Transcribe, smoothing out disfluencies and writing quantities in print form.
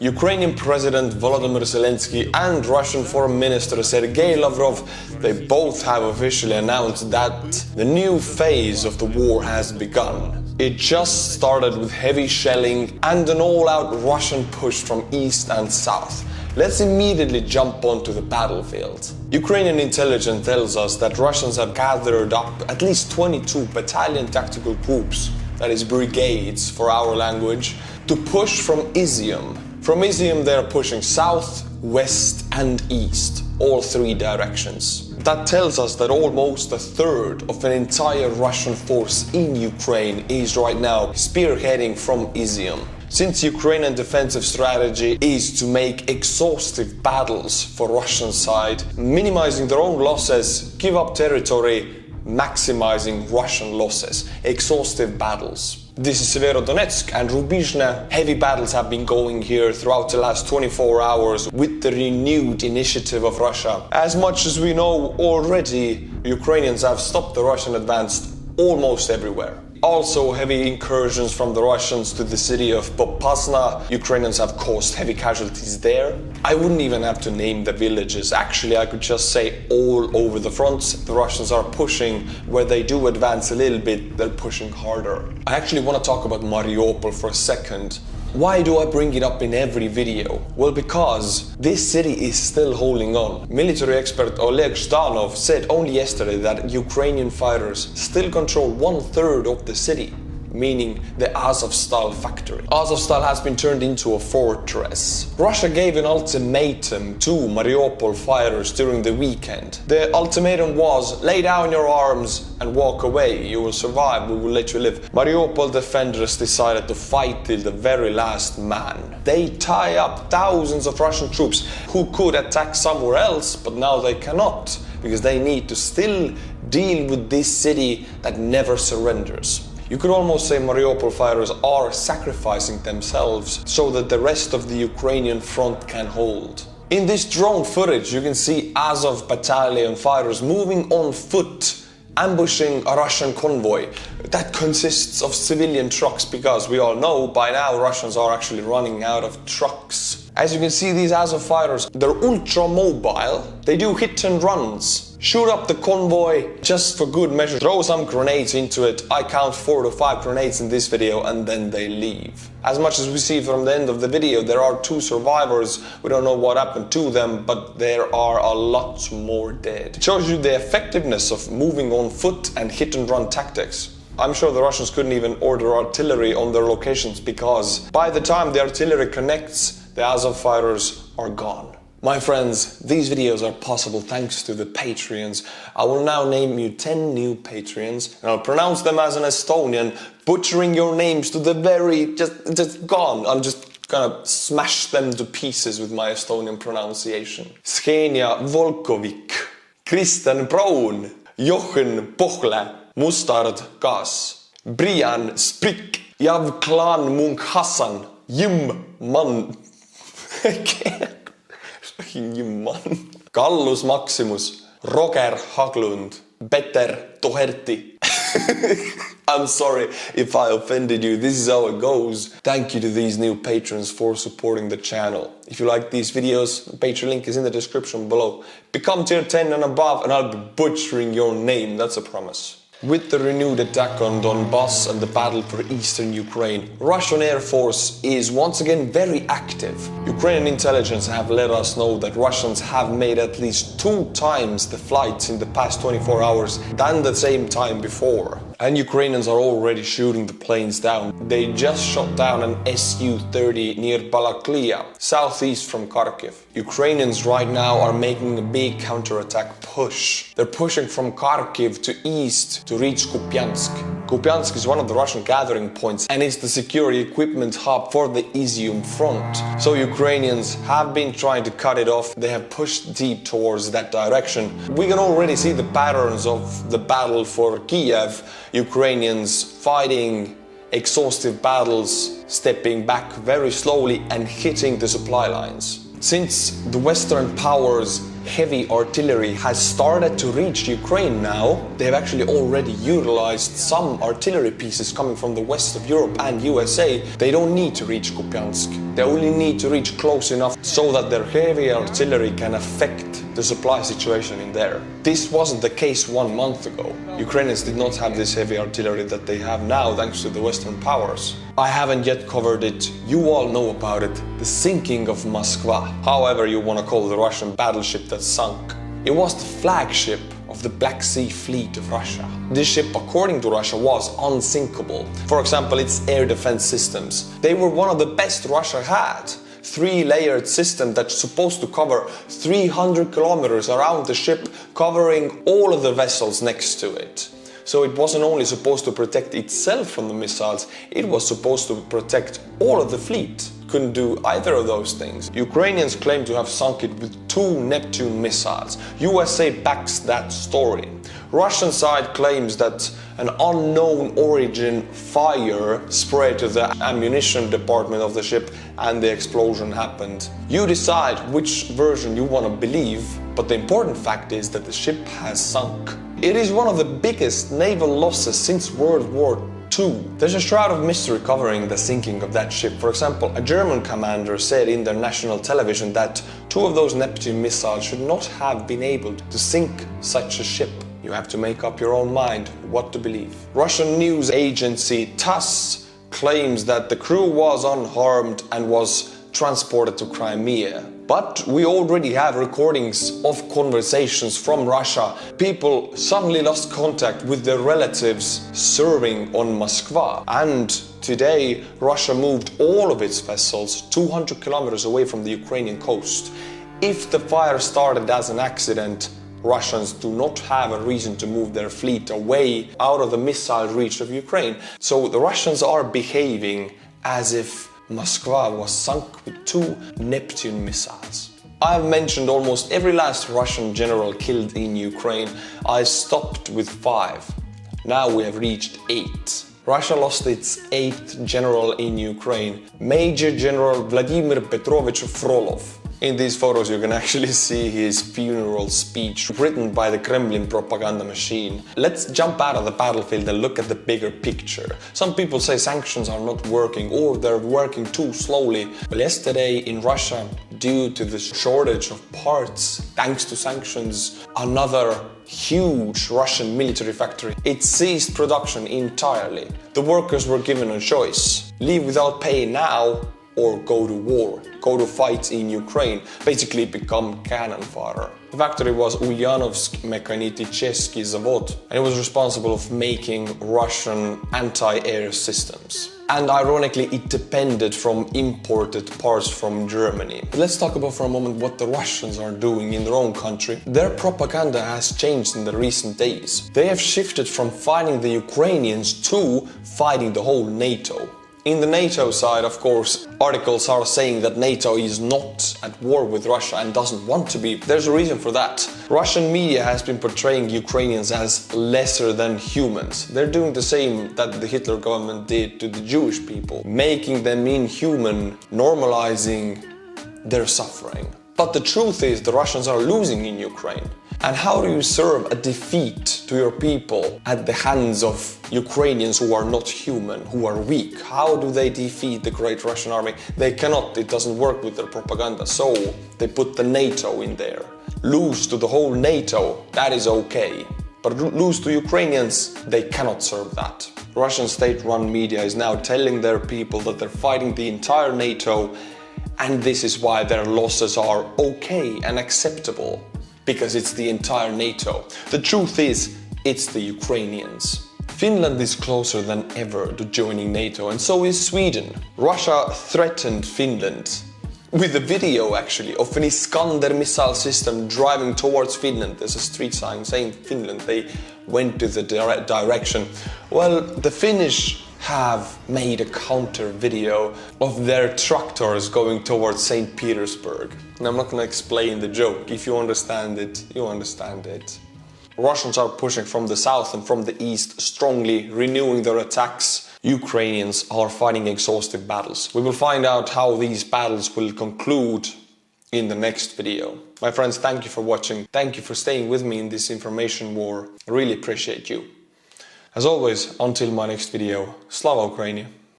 Ukrainian President Volodymyr Zelensky and Russian Foreign Minister Sergei Lavrov, they both have officially announced that the new phase of the war has begun. It just started with heavy shelling and an all-out Russian push from east and south. Let's immediately jump onto the battlefield. Ukrainian intelligence tells us that Russians have gathered up at least 22 battalion tactical groups, that is brigades for our language, to push from Izium. From Izium they are pushing south, west and east, all three directions. That tells us that almost a third of an entire Russian force in Ukraine is right now spearheading from Izium. Since Ukrainian defensive strategy is to make exhaustive battles for Russian side, minimizing their own losses, give up territory, maximizing Russian losses, exhaustive battles. This is Severodonetsk and Rubizhne. Heavy battles have been going here throughout the last 24 hours with the renewed initiative of Russia. As much as we know already, Ukrainians have stopped the Russian advance almost everywhere. Also, heavy incursions from the Russians to the city of Popasna. Ukrainians have caused heavy casualties there. I wouldn't even have to name the villages. Actually, I could just say all over the fronts, the Russians are pushing. Where they do advance a little bit, they're pushing harder. I actually want to talk about Mariupol for a second. Why do I bring it up in every video? Well, because this city is still holding on. Military expert Oleg Zhdanov said only yesterday that Ukrainian fighters still control 1/3 of the city, meaning the Azovstal factory. Azovstal has been turned into a fortress. Russia gave an ultimatum to Mariupol fighters during the weekend. The ultimatum was, lay down your arms and walk away. You will survive, we will let you live. Mariupol defenders decided to fight till the very last man. They tie up thousands of Russian troops who could attack somewhere else, but now they cannot, because they need to still deal with this city that never surrenders. You could almost say Mariupol fighters are sacrificing themselves so that the rest of the Ukrainian front can hold. In this drone footage, you can see Azov battalion fighters moving on foot, ambushing a Russian convoy that consists of civilian trucks, because we all know by now Russians are actually running out of trucks. As you can see, these Azov fighters, they're ultra mobile. They do hit and runs. Shoot up the convoy just for good measure, throw some grenades into it. I count 4 to 5 grenades in this video and then they leave. As much as we see from the end of the video, there are 2 survivors. We don't know what happened to them, but there are a lot more dead. It shows you the effectiveness of moving on foot and hit and run tactics. I'm sure the Russians couldn't even order artillery on their locations, because by the time the artillery connects, the Azov fighters are gone. My friends, these videos are possible thanks to the Patreons. I will now name you 10 new Patreons, and I'll pronounce them as an Estonian, butchering your names to the very, just gone. I'm just gonna smash them to pieces with my Estonian pronunciation. Skenia Volkovik, Kristen Braun, Jochen Pochle, Mustard Gas, Brian Sprik, Javklan Munk Hassan, Jim Mann. Kallus Maximus, Roger Haglund, Peter Toherti. I'm sorry if I offended you, this is how it goes. Thank you to these new patrons for supporting the channel. If you like these videos, the Patreon link is in the description below. Become tier 10 and above and I'll be butchering your name, that's a promise. With the renewed attack on Donbass and the battle for eastern Ukraine, Russian Air Force is once again very active. Ukrainian intelligence have let us know that Russians have made at least 2 times the flights in the past 24 hours than the same time before. And Ukrainians are already shooting the planes down. They just shot down an Su-30 near Balaklia, southeast from Kharkiv. Ukrainians right now are making a big counterattack push. They're pushing from Kharkiv to east to reach Kupiansk. Kupiansk is one of the Russian gathering points and is the security equipment hub for the Izium front. So Ukrainians have been trying to cut it off. They have pushed deep towards that direction. We can already see the patterns of the battle for Kiev. Ukrainians fighting exhaustive battles, stepping back very slowly and hitting the supply lines. Since the Western powers' heavy artillery has started to reach Ukraine now, they've actually already utilized some artillery pieces coming from the west of Europe and USA. They don't need to reach Kupiansk. They only need to reach close enough so that their heavy artillery can affect the supply situation in there. This wasn't the case 1 month ago. Ukrainians did not have this heavy artillery that they have now thanks to the Western powers. I haven't yet covered it. You all know about it. The sinking of Moskva. However you want to call the Russian battleship that sunk. It was the flagship of the Black Sea Fleet of Russia. This ship, according to Russia, was unsinkable. For example, its air defense systems. They were one of the best Russia had. 3-layered system that's supposed to cover 300 kilometers around the ship, covering all of the vessels next to it. So it wasn't only supposed to protect itself from the missiles, it was supposed to protect all of the fleet. Couldn't do either of those things. Ukrainians claim to have sunk it with 2 Neptune missiles. USA backs that story. Russian side claims that an unknown origin fire spread to the ammunition department of the ship and the explosion happened. You decide which version you want to believe, but the important fact is that the ship has sunk. It is one of the biggest naval losses since World War II. There's a shroud of mystery covering the sinking of that ship. For example, a German commander said in their national television that 2 of those Neptune missiles should not have been able to sink such a ship. You have to make up your own mind what to believe. Russian news agency TASS claims that the crew was unharmed and was transported to Crimea. But we already have recordings of conversations from Russia. People suddenly lost contact with their relatives serving on Moskva. And today, Russia moved all of its vessels 200 kilometers away from the Ukrainian coast. If the fire started as an accident, Russians do not have a reason to move their fleet away out of the missile reach of Ukraine. So the Russians are behaving as if Moskva was sunk with 2 Neptune missiles. I've mentioned almost every last Russian general killed in Ukraine. I stopped with 5. Now we have reached 8. Russia lost its 8th general in Ukraine, Major General Vladimir Petrovich Frolov. In these photos you can actually see his funeral speech written by the Kremlin propaganda machine. Let's jump out of the battlefield and look at the bigger picture. Some people say sanctions are not working or they're working too slowly. Well, yesterday in Russia, due to the shortage of parts, thanks to sanctions, another huge Russian military factory, it ceased production entirely. The workers were given a choice: leave without pay now or go to war, go to fight in Ukraine, basically become cannon fodder. The factory was Ulyanovsk Mechaniticheski Zavod, and it was responsible of making Russian anti-air systems. And ironically, it depended from imported parts from Germany. Let's talk about for a moment what the Russians are doing in their own country. Their propaganda has changed in the recent days. They have shifted from fighting the Ukrainians to fighting the whole NATO. In the NATO side, of course, articles are saying that NATO is not at war with Russia and doesn't want to be. There's a reason for that. Russian media has been portraying Ukrainians as lesser than humans. They're doing the same that the Hitler government did to the Jewish people, making them inhuman, normalizing their suffering. But the truth is the Russians are losing in Ukraine. And how do you serve a defeat to your people at the hands of Ukrainians who are not human, who are weak? How do they defeat the great Russian army? They cannot, it doesn't work with their propaganda, so they put the NATO in there. Lose to the whole NATO, that is okay. But lose to Ukrainians, they cannot serve that. Russian state-run media is now telling their people that they're fighting the entire NATO, and this is why their losses are okay and acceptable. Because it's the entire NATO. The truth is, it's the Ukrainians. Finland is closer than ever to joining NATO, and so is Sweden. Russia threatened Finland with a video actually of an Iskander missile system driving towards Finland. There's a street sign saying Finland. They went to the direction. Well, the Finnish have made a counter video of their tractors going towards St. Petersburg. And I'm not going to explain the joke. If you understand it, you understand it. Russians are pushing from the south and from the east, strongly renewing their attacks. Ukrainians are fighting exhaustive battles. We will find out how these battles will conclude in the next video. My friends, thank you for watching. Thank you for staying with me in this information war. I really appreciate you. As always, until my next video, Slava Ukraini.